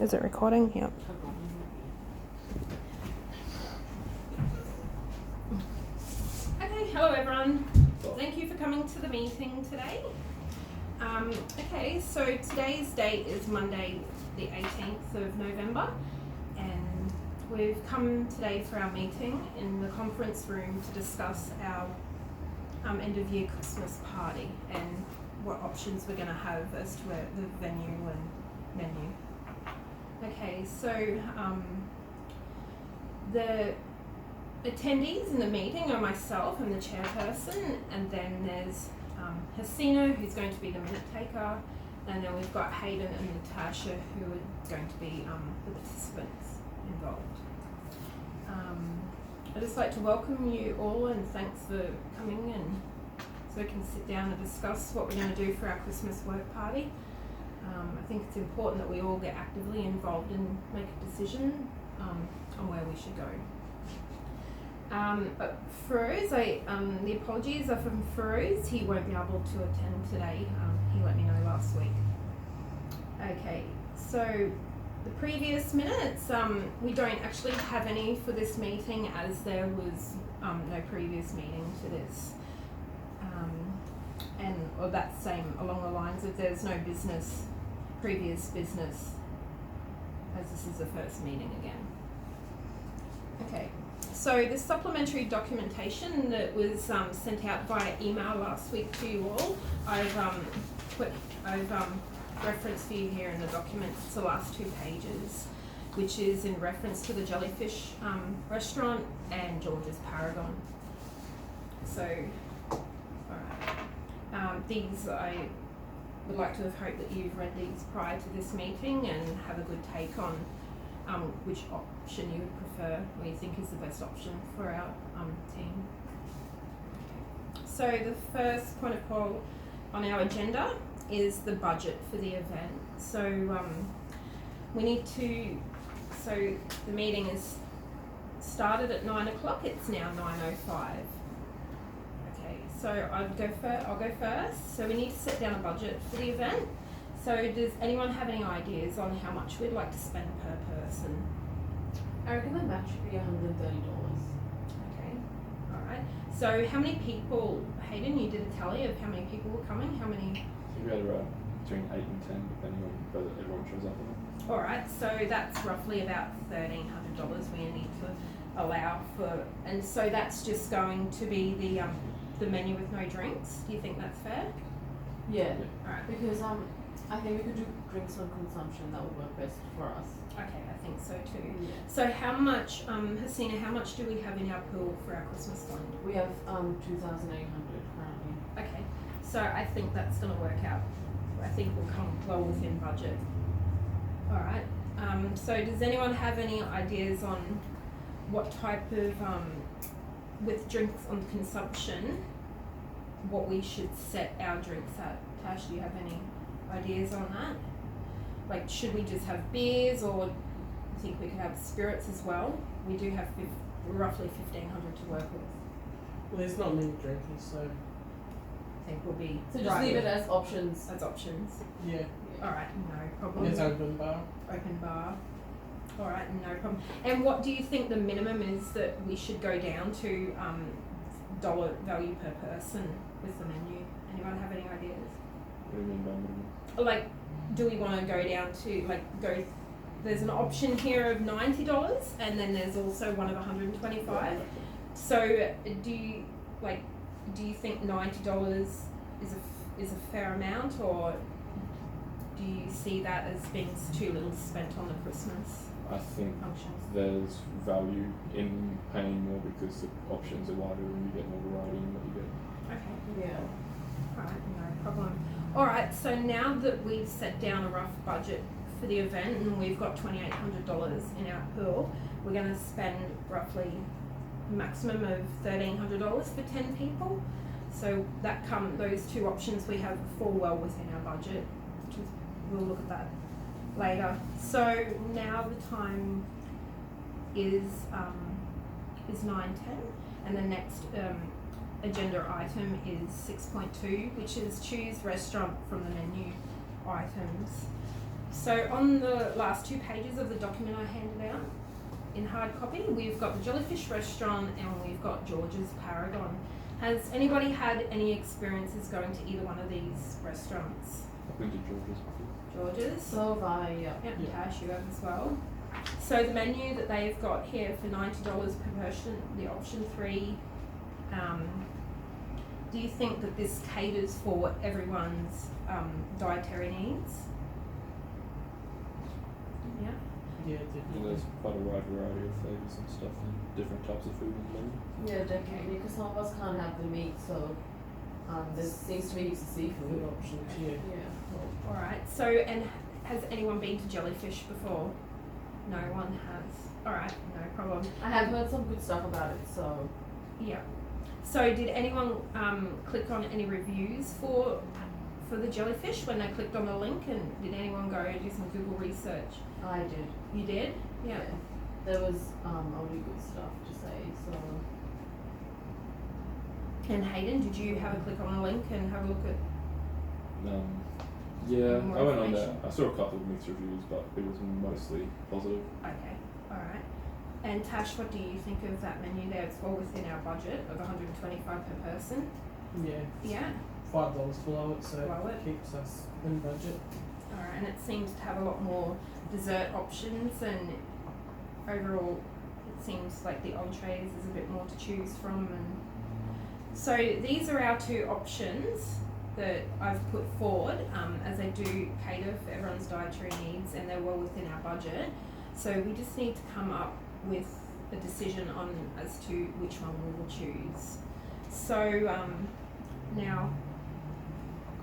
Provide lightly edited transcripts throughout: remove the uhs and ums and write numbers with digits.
Is it recording? Yep. Okay, hello everyone. Thank you for coming to the meeting today. Okay, so today's date is Monday the 18th of November, and we've come today for our meeting in the conference room to discuss our end of year Christmas party and what options we're going to have as to the venue and menu. Okay, so the attendees in the meeting are myself, I'm the chairperson, and then there's Hasina, who's going to be the minute taker, and then we've got Hayden and Natasha, who are going to be the participants involved. I'd just like to welcome you all and thanks for coming, and so we can sit down and discuss what we're going to do for our Christmas work party. I think it's important that we all get actively involved and make a decision on where we should go. But Feroz, the apologies are from Feroz. He won't be able to attend today. He let me know last week. Okay, so the previous minutes, we don't actually have any for this meeting as there was no previous meeting to this. Or that same along the lines of there's no previous business, as this is the first meeting again. Okay, so the supplementary documentation that was sent out via email last week to you all, I've referenced for you here in the document. It's the last 2 pages, which is in reference to the Jellyfish restaurant and George's Paragon. So, alright. These I would like to have hoped that you've read these prior to this meeting and have a good take on which option you would prefer or you think is the best option for our team. Okay. So the first point of call on our agenda is the budget for the event. So the meeting is started at 9 o'clock, it's now 9:05. So I'll go first. So we need to set down a budget for the event. So does anyone have any ideas on how much we'd like to spend per person? I reckon the match should be $130. Okay, alright. So how many people, Hayden, you did a tally of how many people were coming? How many? I think we had around between 8 and 10, depending on whether everyone shows up or not. Alright, so that's roughly about $1,300 we need to allow for, and so that's just going to be the menu with no drinks. Do you think that's fair? Yeah. Alright. Because I think we could do drinks on consumption. That would work best for us. Okay, I think so too. Yeah. So how much, Hasina, how much do we have in our pool for our Christmas fund? We have 2,800 currently. Okay, so I think that's going to work out. I think we'll come well within budget. Alright, so does anyone have any ideas on what type of, with drinks on consumption, what we should set our drinks at? Tash, do you have any ideas on that? Like, should we just have beers, or do you think we could have spirits as well? We do have roughly 1,500 to work with. Well, there's not many drinkers, so I think we'll be So just right leave with it as options. as options. yeah. Alright, no problem. There's open bar. Open bar. Alright, no problem. And what do you think the minimum is that we should go down to dollar value per person with the menu? Anyone have any ideas? What do you mean by minimum? Like, do we want to go down to, there's an option here of $90 and then there's also one of $125. So do you think $90 is a fair amount, or do you see that as being too little spent on the Christmas I think functions? there's value in paying more because the options are wider and you get more variety in what you get. Okay. Yeah. Alright, no problem. Alright, so now that we've set down a rough budget for the event and we've got $2,800 in our pool, we're going to spend roughly a maximum of $1,300 for 10 people. So those 2 options we have fall well within our budget, which is, we'll look at that later. So now the time is 9:10, and the next agenda item is 6.2, which is choose restaurant from the menu items. So on the last 2 pages of the document I handed out in hard copy, we've got the Jellyfish Restaurant and we've got George's Paragon. Has anybody had any experiences going to either one of these restaurants? I've been to George's before. George's? So have I, yeah. Yep, Yeah. Tash, you have as well. So the menu that they've got here for $90 per person, the option 3, do you think that this caters for everyone's dietary needs? Yeah. Yeah, And definitely. there's quite a wide variety of flavours and stuff and different types of food in the menu. Yeah, definitely, because some of us can't have the meat, so there seems to be heaps of Good seafood. options, yeah. Yeah. Alright, so and has anyone been to Jellyfish before? No one has. Alright, no problem. I have heard some good stuff about it, so Yeah. So did anyone click on any reviews for the Jellyfish when they clicked on the link, and did anyone go do some Google research? I did. You did? Yeah. There was only good stuff to say, so And Hayden, did you have a click on the link and have a look at? Yeah, More I went on there. information? I saw a couple of mixed reviews, but it was mostly positive. Okay, alright. And Tash, what do you think of that menu there? It's well within our budget of $125 per person. Yeah. Yeah. $5 below it, so Below it. keeps us in budget. Alright, and it seems to have a lot more dessert options, and overall it seems like the entrees is a bit more to choose from. And so these are our 2 options that I've put forward, as they do cater for everyone's dietary needs and they're well within our budget. So we just need to come up with a decision on as to which one we will choose. So now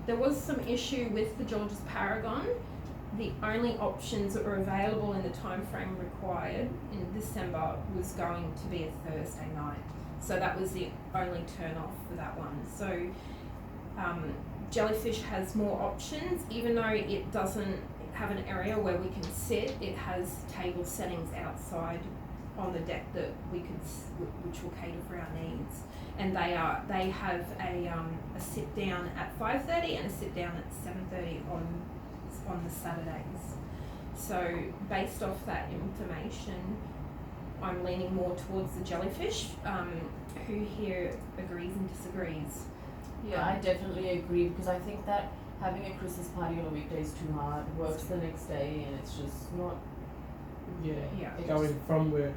there was some issue with the George's Paragon. The only options that were available in the time frame required in December was going to be a Thursday night. So that was the only turn off for that one. So Jellyfish has more options, even though it doesn't have an area where we can sit. It has table settings outside on the deck that we could, which will cater for our needs. And they have a sit down at 5:30 and a sit down at 7:30 on the Saturdays. So based off that information, I'm leaning more towards the Jellyfish. Who here agrees and disagrees? yeah, I definitely agree, because I think that having a Christmas party on a weekday is too hard. Works the next day, and it's just not. Yeah. Yeah. It Going just, from work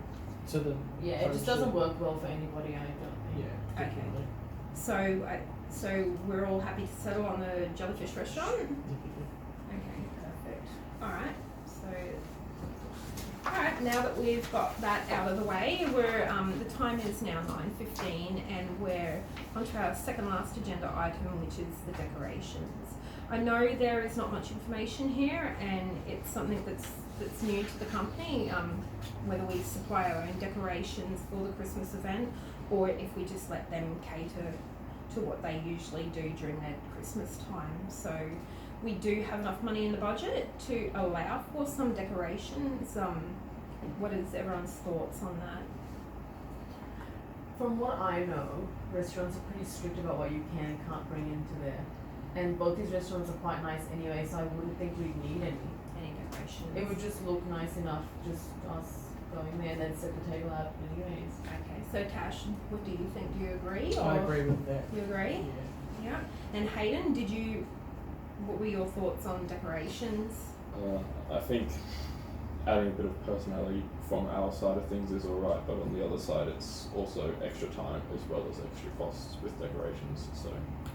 to the yeah, it just doesn't work well for anybody. I don't think. yeah, Okay. definitely. So we're all happy to settle on the Jellyfish Restaurant? Definitely. Okay, perfect. Alright, alright, now that we've got that out of the way, we're the time is now 9:15 and we're onto our second last agenda item, which is the decorations. I know there is not much information here, and it's something that's new to the company, whether we supply our own decorations for the Christmas event or if we just let them cater to what they usually do during their Christmas time. So we do have enough money in the budget to allow for some decorations. What is everyone's thoughts on that? From what I know, restaurants are pretty strict about what you can and can't bring into there. And both these restaurants are quite nice anyway, so I wouldn't think we'd need any. Any decorations? It would just look nice enough, just us going there and then set the table out anyways. Okay, so Tash, what do you think? Do you agree? I or- agree with that. You agree? Yeah. Yeah. And Hayden, what were your thoughts on decorations? I think adding a bit of personality from our side of things is alright, but on the other side it's also extra time as well as extra costs with decorations, so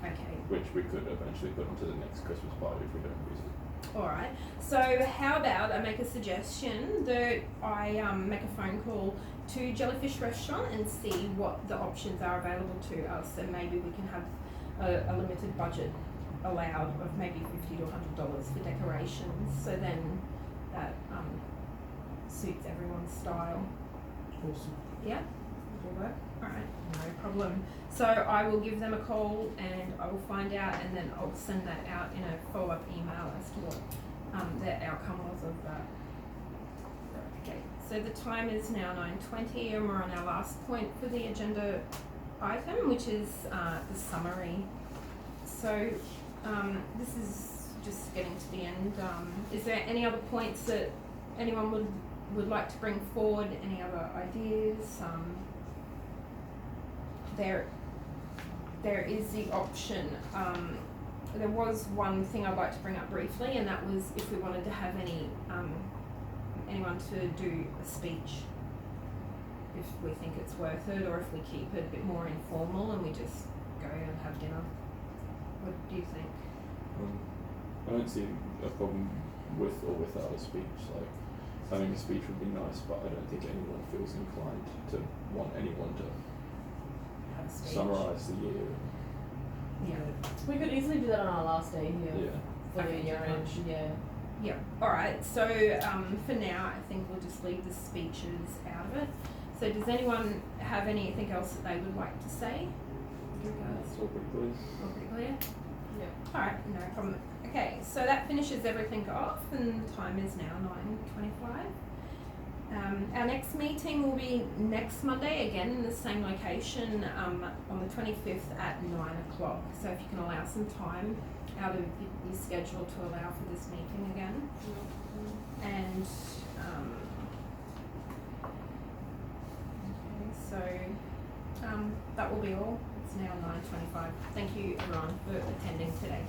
Okay. which we could eventually put into the next Christmas party if we don't use it. Alright, so how about I make a suggestion that I make a phone call to Jellyfish Restaurant and see what the options are available to us, and maybe we can have a limited budget allowed of maybe $50 to $100 for decorations, so then that suits everyone's style. Awesome. Yeah, will work. Alright, no problem. So I will give them a call and I will find out, and then I'll send that out in a follow-up email as to what the outcome was of that. Okay, so the time is now 9:20 and we're on our last point for the agenda item, which is the summary. So this is just getting to the end. Is there any other points that anyone would like to bring forward? Any other ideas? There is the option. There was one thing I'd like to bring up briefly, and that was if we wanted to have anyone to do a speech, if we think it's worth it, or if we keep it a bit more informal and we just go and have dinner. What do you think? I don't see a problem with or without a speech. Like, having a speech would be nice, but I don't think anyone feels inclined to want anyone to Have a speech? summarise the year. Yeah. We could easily do that on our last day here. Yeah. For the Okay, year end, yeah. Yeah. All right. So for now, I think we'll just leave the speeches out of it. So does anyone have anything else that they would like to say? You guys It's all pretty clear. all pretty clear? Yeah. All right. No problem. Okay. So that finishes everything off, and the time is now 9:25. Our next meeting will be next Monday, again in the same location, on the 25th at 9 o'clock. So if you can allow some time out of your schedule to allow for this meeting again. And, okay, so, that will be all. It's now 9:25. Thank you everyone for attending today.